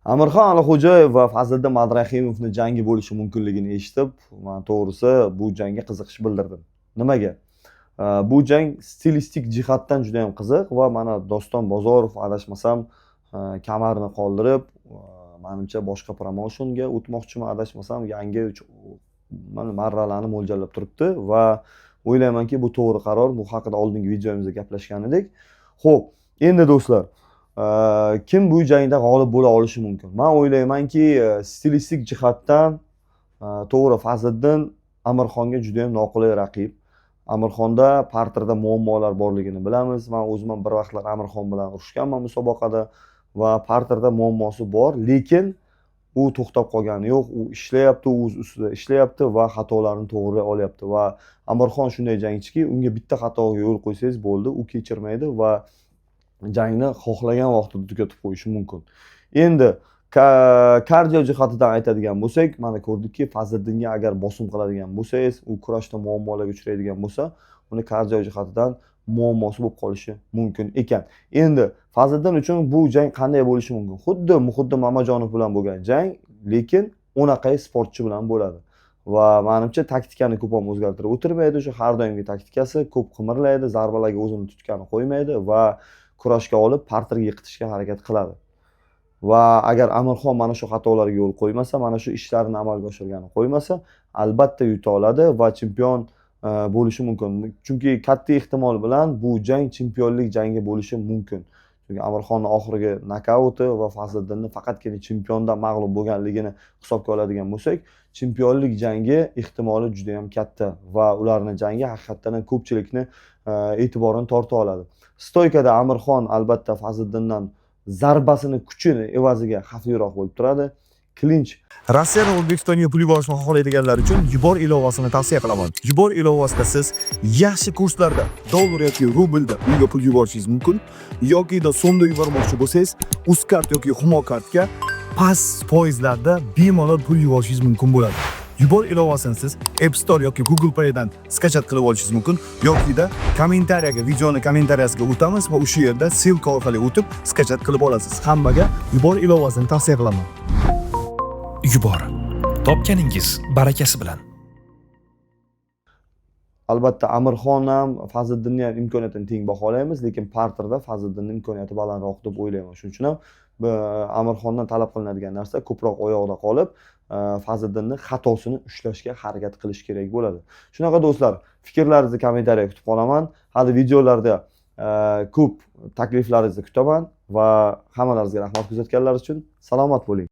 Amirxon Alixo'jayev va Fazliddin Madrahimovning jangi bo'lishi mumkinligini eshitib, men to'g'risi bu jangga qiziqish bildirdim. Nimaga? Bu jang stilistik jihatdan juda ham qiziq va mana Doston Bozorov adashmasam kamarini qoldirib, menimcha boshqa promotionga o'tmoqchiman, adashmasam yangi mana marralarni mo'ljallab turibdi va o'ylaymanki bu to'g'ri qaror. Bu haqida oldingi videomizda gaplashgan edik. Xo'p, endi do'stlar, kim bu jangda g'olib bo'la olishi mumkin? Men o'ylaymanki, stilistik jihatdan to'g'ri Fazliddin Amirxonga juda ham noqulay raqib. Amirxonda parterda muammolar borligini bilamiz. Men o'zim ham bir vaqtlar Amirxon bilan urushganman musobaqada va parterda muammosi bor, lekin u to'xtab qolgani yo'q. U ishlayapti, o'z ustida ishlayapti va xatolarni to'g'ri olyapti va Amirxon shunday jangchiki, unga bitta xatoga yo'l qo'ysangiz bo'ldi, u kechirmaydi va jangni xohlagan vaqtida tugatib qo'yishi mumkin. Endi kardio jihatidan aytadigan bo'lsak, mana ko'rdikki, Fazliddinga agar bosim qiladigan bo'lsangiz, u kurashda muammolarga uchraydigan bo'lsa, uni kardio jihatidan muammosi bo'lib qolishi mumkin ekan. Endi Fazliddin uchun bu jang qanday bo'lishi mumkin? Xuddi Mamajonov bilan bo'lgan jang, lekin o'naqay sportchi bilan bo'ladi. Va menimcha taktikani ko'p ham o'zgartirib o'tirmaydi. O'sha har doimgi taktikasi, ko'p qimirlaydi, zarbalarga o'zini tutgani qo'ymaydi va kurashga olib parterga yiqitishga harakat qiladi. Va agar Amirxon mana shu xatolarga yo'l qo'ymasa, mana shu ishlarni amalga oshirgani qo'ymasa, albatta yuta oladi va chempion bo'lishi mumkin. Chunki katta ehtimol bilan bu jang chempionlik jangi bo'lishi mumkin. Chunki Amirxonning oxirgi nokauti va Fazliddinning faqatgina chempiondan mag'lub bo'lganligini hisobga oladigan bo'lsak, chempionlik jangi ehtimoli juda ham katta va ularning jangi haqiqatan ham ko'pchilikni e'tiborini torta oladi. Stoykada Amirxon albatta Fazliddindan zarbasini kuchini evaziga xavfliroq bo'lib turadi. Klinch Rossiya va O'zbekistonga pul yuborishni xohlaydiganlar uchun Yubor ilovasini tavsiya qilaman. Yubor ilovasida siz yaxshi kurslarda dollar yoki rublda unga pul yuborishingiz mumkin, yoki so'mda yubormoqchi bo'lsangiz, Uzkart yoki Humo kartga past foizlarda bemalol pul yuborishingiz mumkin bo'ladi. Yubor ilovasini siz App Store yoki Google Play dan skachat qilib olishingiz mumkin, yoki kommentariyaga, videoni kommentariyasiga o'tamiz va o'sha yerda silka orqali o'tib skachat qilib olasiz. Hammaga Yubor ilovasini tavsiya qilaman. Yubor. Topganingiz barakasi bilan. Albatta Amirxon ham Fazliddinning ham imkoniyatini teng baholaymiz, lekin parterda Fazliddinning imkoniyati balandroq deb o'ylayman. Shuning uchun ham Amirxondan talab qilinadigan narsa ko'proq oyoqda qolib, Fazliddinning xatosini ushlashga harakat qilish kerak bo'ladi. Shunaqa do'stlar, fikrlaringizni kommentariyaga kutib qolaman. Hali videolarda ko'p takliflaringizni kutaman va hammalaringizga rahmat kuzatganlar uchun. Salomat bo'ling.